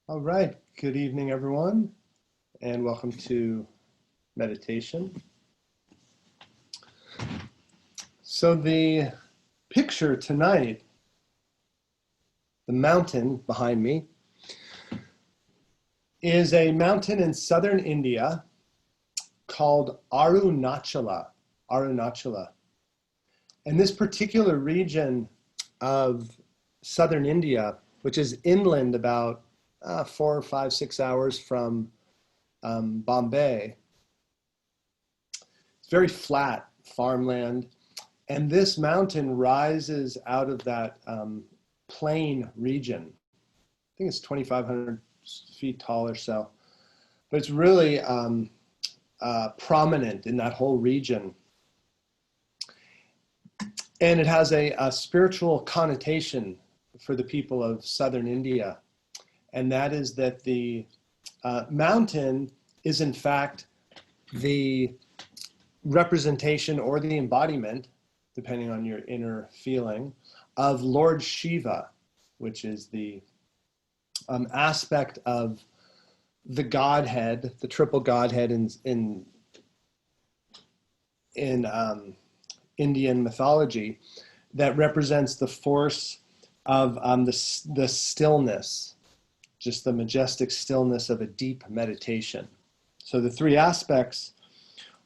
All right, good evening, everyone, and welcome to meditation. So the picture tonight, the mountain behind me, is a mountain in southern India called Arunachala. Arunachala. And this particular region of southern India, which is inland about 4 or 5, 6 hours from Bombay. It's very flat farmland, and this mountain rises out of that plain region. I think it's 2,500 feet tall or so, but it's really prominent in that whole region. And it has a spiritual connotation for the people of southern India, and that is that the mountain is in fact the representation or the embodiment, depending on your inner feeling, of Lord Shiva, which is the aspect of the Godhead, the triple Godhead in Indian mythology, that represents the force of the stillness, just the majestic stillness of a deep meditation. So the three aspects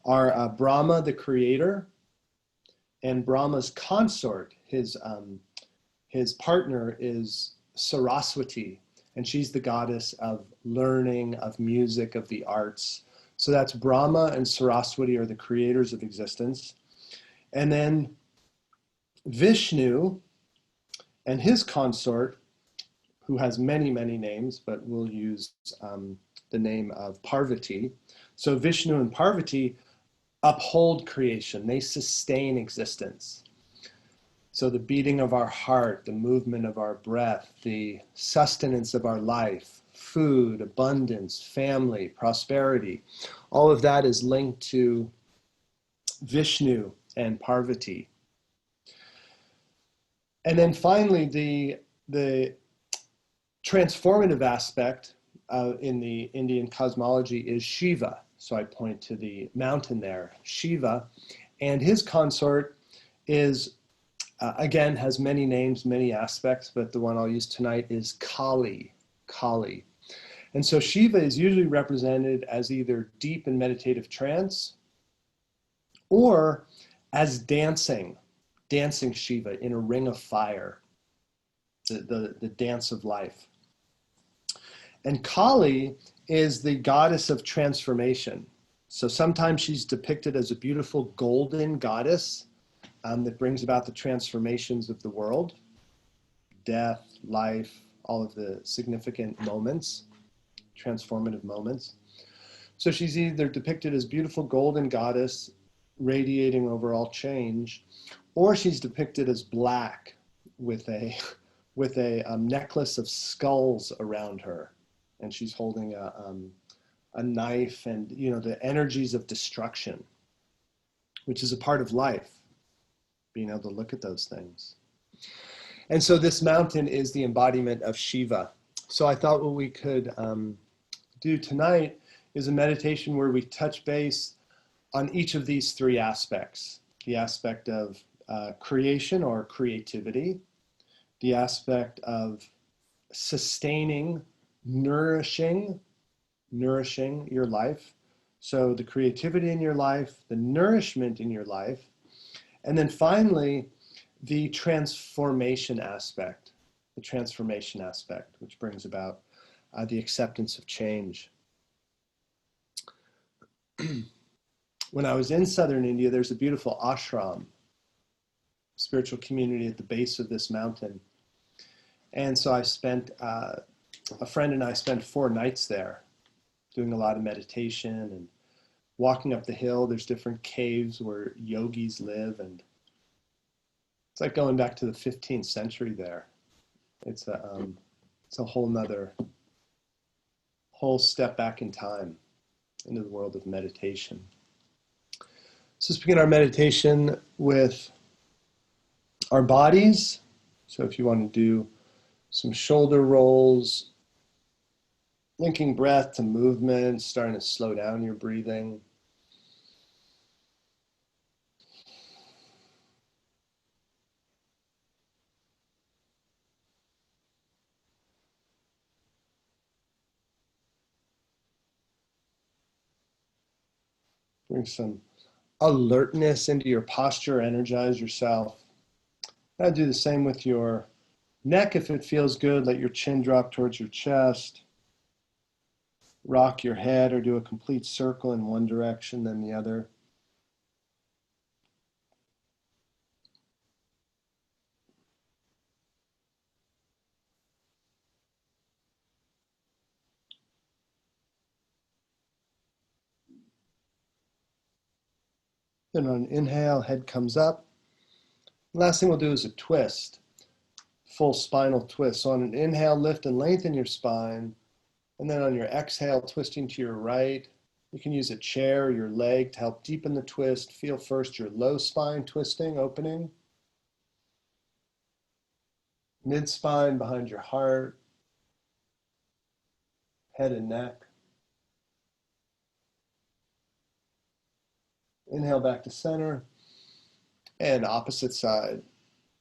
are Brahma, the creator, and Brahma's consort, his partner is Saraswati, and she's the goddess of learning, of music, of the arts. So that's Brahma and Saraswati are the creators of existence. And then Vishnu and his consort, who has many, many names, but we'll use the name of Parvati. So Vishnu and Parvati uphold creation. They sustain existence. So the beating of our heart, the movement of our breath, the sustenance of our life, food, abundance, family, prosperity, all of that is linked to Vishnu and Parvati. And then finally, the transformative aspect in the Indian cosmology is Shiva. So I point to the mountain there, Shiva, and his consort is, again, has many names, many aspects, but the one I'll use tonight is Kali, Kali. And so Shiva is usually represented as either deep and meditative trance or as dancing Shiva in a ring of fire, the dance of life. And Kali is the goddess of transformation. So sometimes she's depicted as a beautiful golden goddess that brings about the transformations of the world, death, life, all of the significant moments, transformative moments. So she's either depicted as beautiful golden goddess radiating over all change, or she's depicted as black with a necklace of skulls around her, and she's holding a knife, and the energies of destruction, which is a part of life, being able to look at those things. And so this mountain is the embodiment of Shiva. So I thought what we could do tonight is a meditation where we touch base on each of these three aspects: the aspect of creation or creativity, the aspect of sustaining, nourishing your life. So the creativity in your life, the nourishment in your life, and then finally, the transformation aspect, which brings about the acceptance of change. When I was in southern India, there's a beautiful ashram, spiritual community at the base of this mountain. And so I spent, a friend and I spent 4 nights there doing a lot of meditation and walking up the hill. There's different caves where yogis live, and it's like going back to the 15th century there. It's a whole step back in time into the world of meditation. So let's begin our meditation with our bodies. So if you want to do some shoulder rolls, Linking breath to movement, starting to slow down your breathing. Bring some alertness into your posture, energize yourself. Now do the same with your neck if it feels good. Let your chin drop towards your chest. Rock your head or do a complete circle in one direction, then the other. Then on an inhale, head comes up. Last thing we'll do is a twist, full spinal twist. So on an inhale, lift and lengthen your spine. And then on your exhale, twisting to your right. You can use a chair or your leg to help deepen the twist. Feel first your low spine twisting, opening. Mid spine behind your heart, head and neck. Inhale back to center. And opposite side.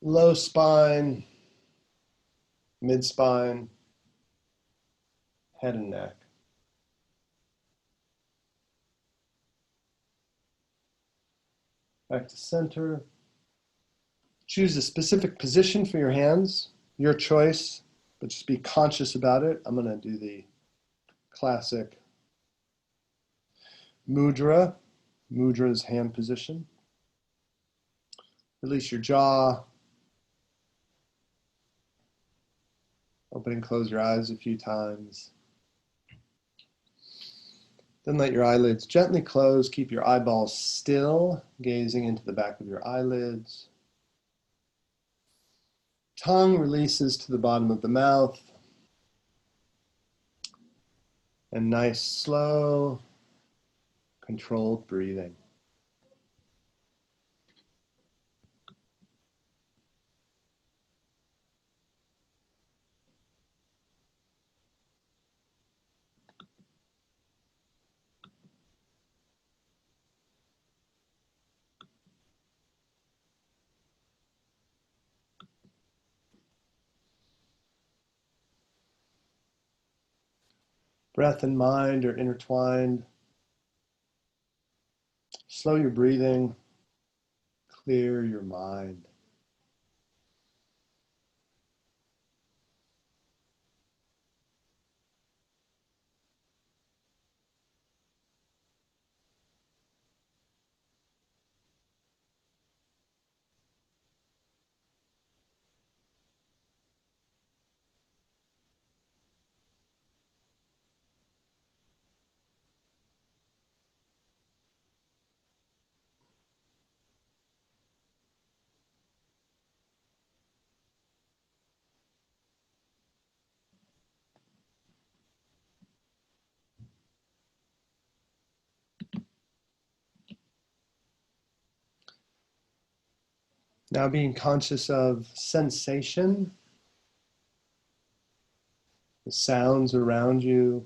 Low spine, mid spine, head and neck. Back to center. Choose a specific position for your hands, your choice, but just be conscious about it. I'm going to do the classic mudra. Mudra's hand position. Release your jaw. Open and close your eyes a few times. Then let your eyelids gently close. Keep your eyeballs still, gazing into the back of your eyelids. Tongue releases to the bottom of the mouth. And nice, slow, controlled breathing. Breath and mind are intertwined. Slow your breathing. Clear your mind. Now being conscious of sensation, the sounds around you,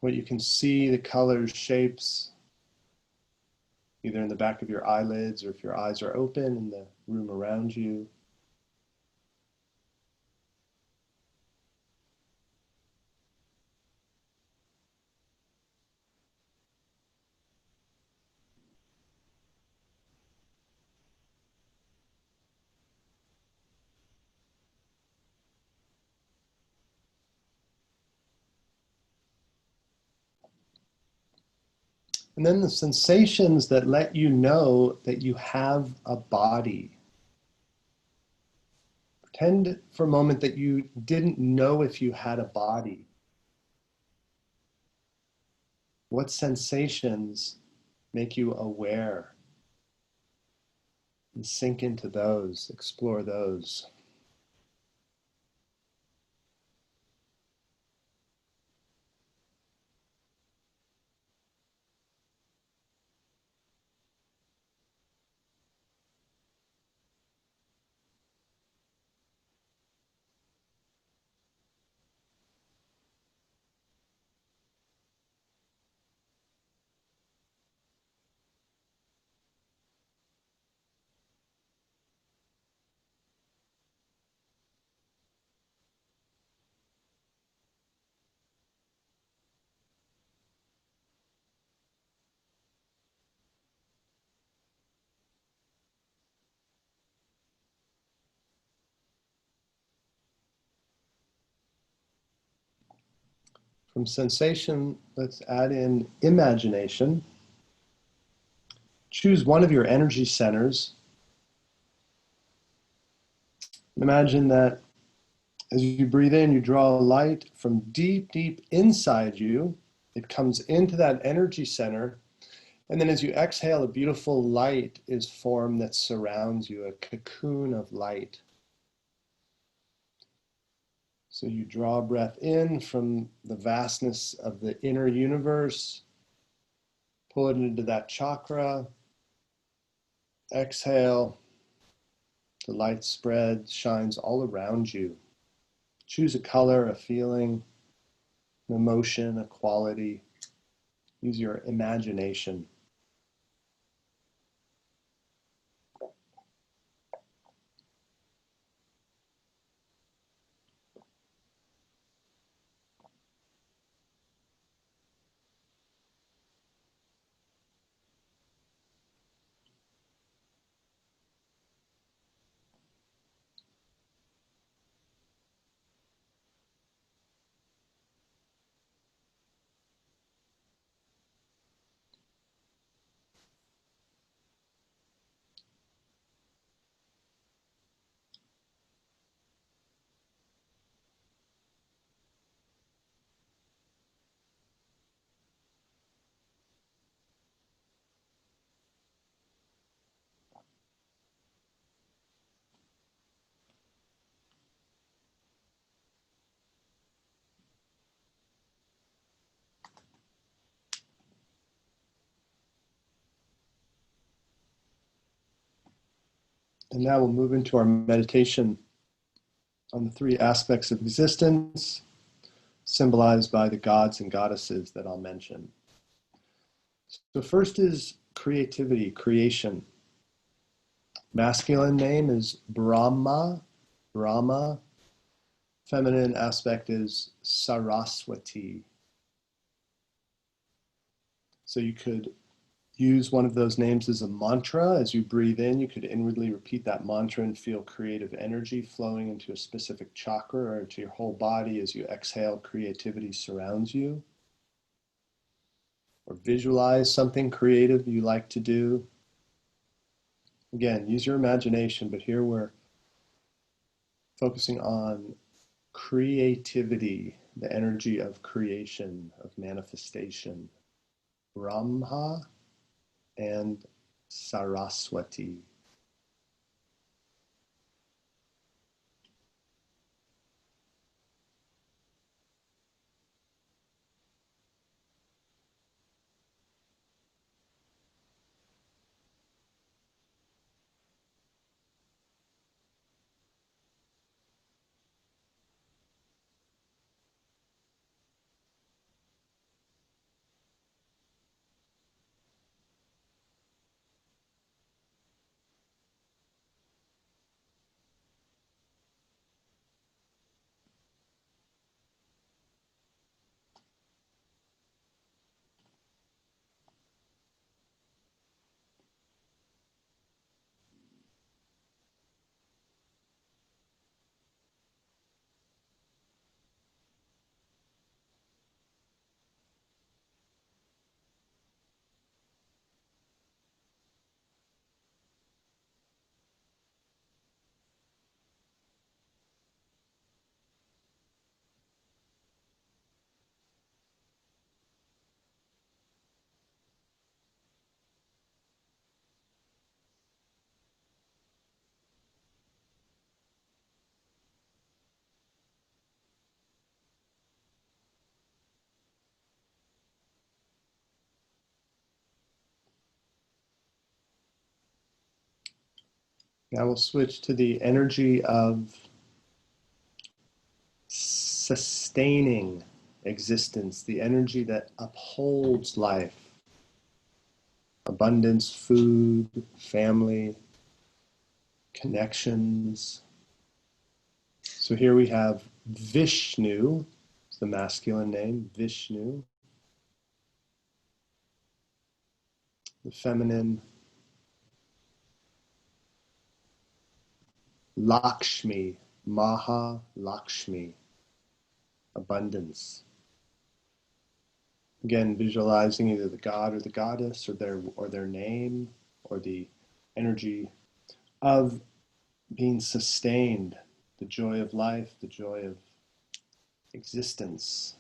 what you can see, the colors, shapes, either in the back of your eyelids or if your eyes are open in the room around you. And then the sensations that let you know that you have a body. Pretend for a moment that you didn't know if you had a body. What sensations make you aware? And sink into those, explore those. From sensation, let's add in imagination. Choose one of your energy centers. Imagine that as you breathe in, you draw light from deep, deep inside you. It comes into that energy center. And then as you exhale, a beautiful light is formed that surrounds you, a cocoon of light. So you draw a breath in from the vastness of the inner universe, pull it into that chakra, exhale, the light spreads, shines all around you. Choose a color, a feeling, an emotion, a quality. Use your imagination. And now we'll move into our meditation on the three aspects of existence, symbolized by the gods and goddesses that I'll mention. So first is creativity, creation. Masculine name is Brahma, Brahma. Feminine aspect is Saraswati. So you could use one of those names as a mantra. As you breathe in, you could inwardly repeat that mantra and feel creative energy flowing into a specific chakra or into your whole body. As you exhale, creativity surrounds you. Or visualize something creative you like to do. Again, use your imagination, but here we're focusing on creativity, the energy of creation, of manifestation. Brahma and Saraswati. Now we'll switch to the energy of sustaining existence, the energy that upholds life. Abundance, food, family, connections. So here we have Vishnu, it's the masculine name, Vishnu. The feminine, Lakshmi, Maha Lakshmi, abundance. Again, visualizing either the god or the goddess or their name or the energy of being sustained, the joy of life, the joy of existence.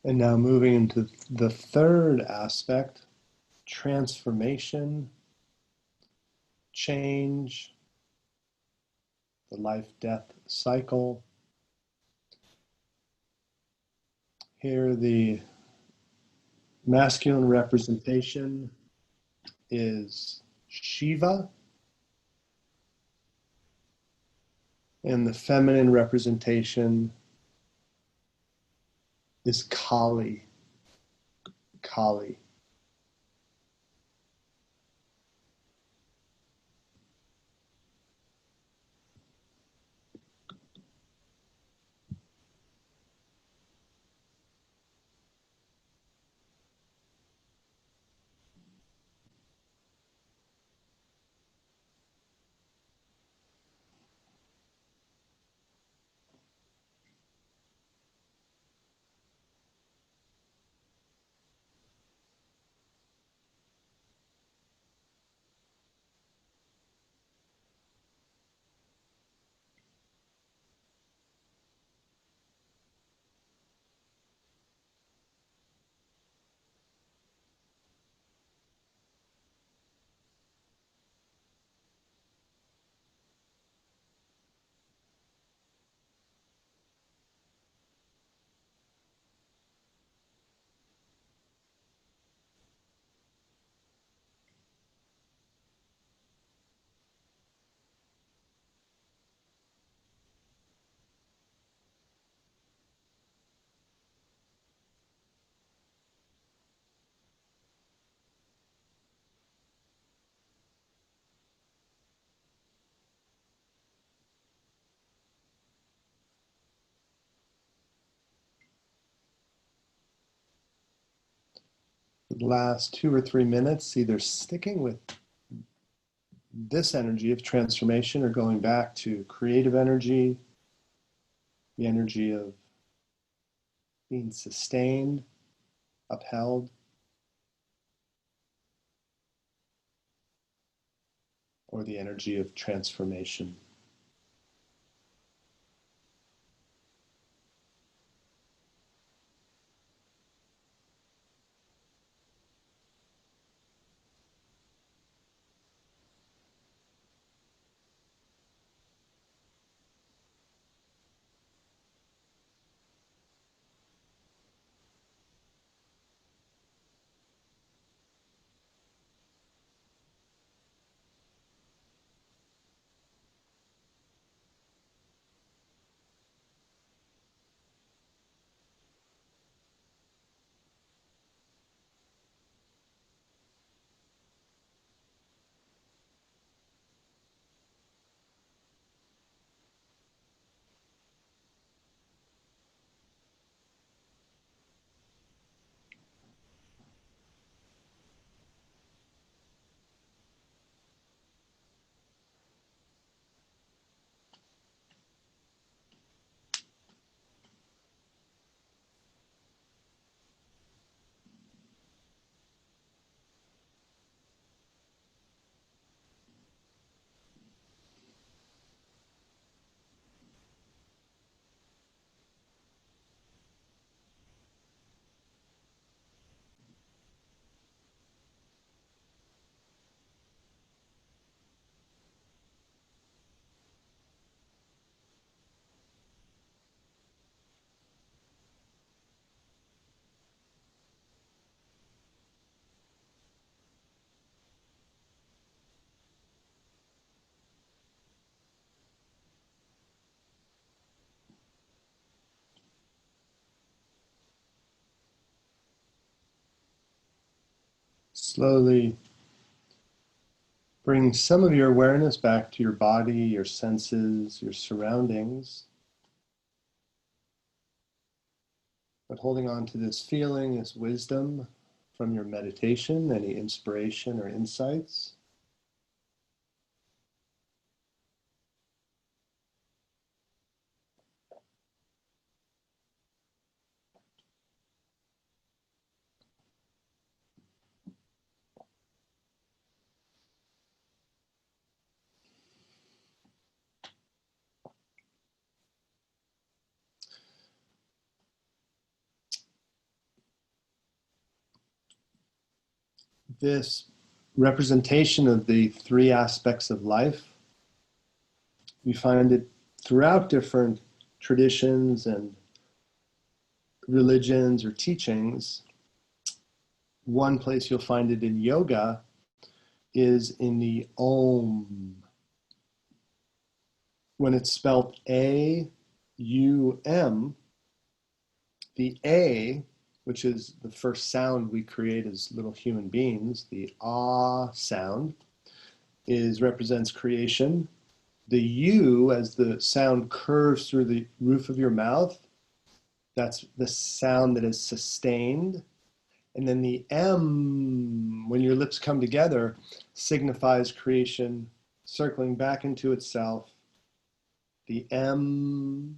And now moving into the third aspect, transformation, change, the life-death cycle. Here the masculine representation is Shiva, and the feminine representation is Kali. Kali. The last 2 or 3 minutes, either sticking with this energy of transformation or going back to creative energy, the energy of being sustained, upheld, or the energy of transformation. Slowly bring some of your awareness back to your body, your senses, your surroundings. But holding on to this feeling, this wisdom from your meditation, any inspiration or insights. This representation of the three aspects of life, we find it throughout different traditions and religions or teachings. One place you'll find it in yoga is in the Om. When it's spelled A-U-M, the A, which is the first sound we create as little human beings, the ah sound, represents creation. The U, as the sound curves through the roof of your mouth, that's the sound that is sustained. And then the M, when your lips come together, signifies creation circling back into itself. The M,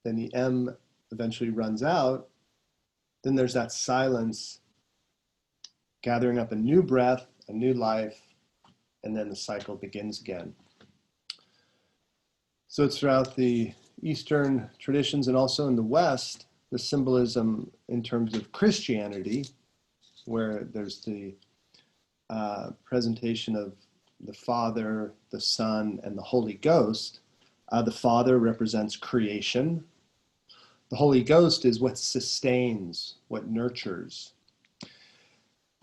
then the M eventually runs out. Then there's that silence, gathering up a new breath, a new life, and then the cycle begins again. So it's throughout the Eastern traditions and also in the West, the symbolism in terms of Christianity, where there's the presentation of the Father, the Son, and the Holy Ghost. The Father represents creation. The Holy Ghost is what sustains, what nurtures.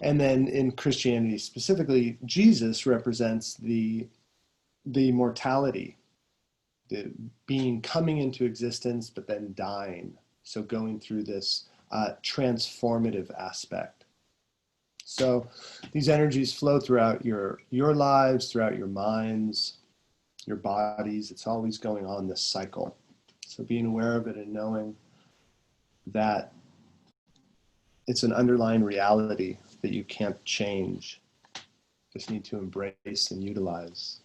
And then in Christianity specifically, Jesus represents the mortality, the being coming into existence, but then dying. So going through this transformative aspect. So these energies flow throughout your lives, throughout your minds, your bodies. It's always going on, this cycle. So being aware of it and knowing that it's an underlying reality that you can't change. Just need to embrace and utilize.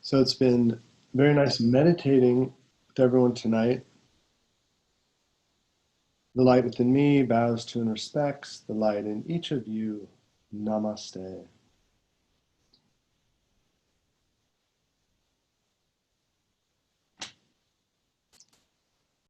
So it's been very nice meditating with everyone tonight. The light within me bows to and respects the light in each of you. Namaste.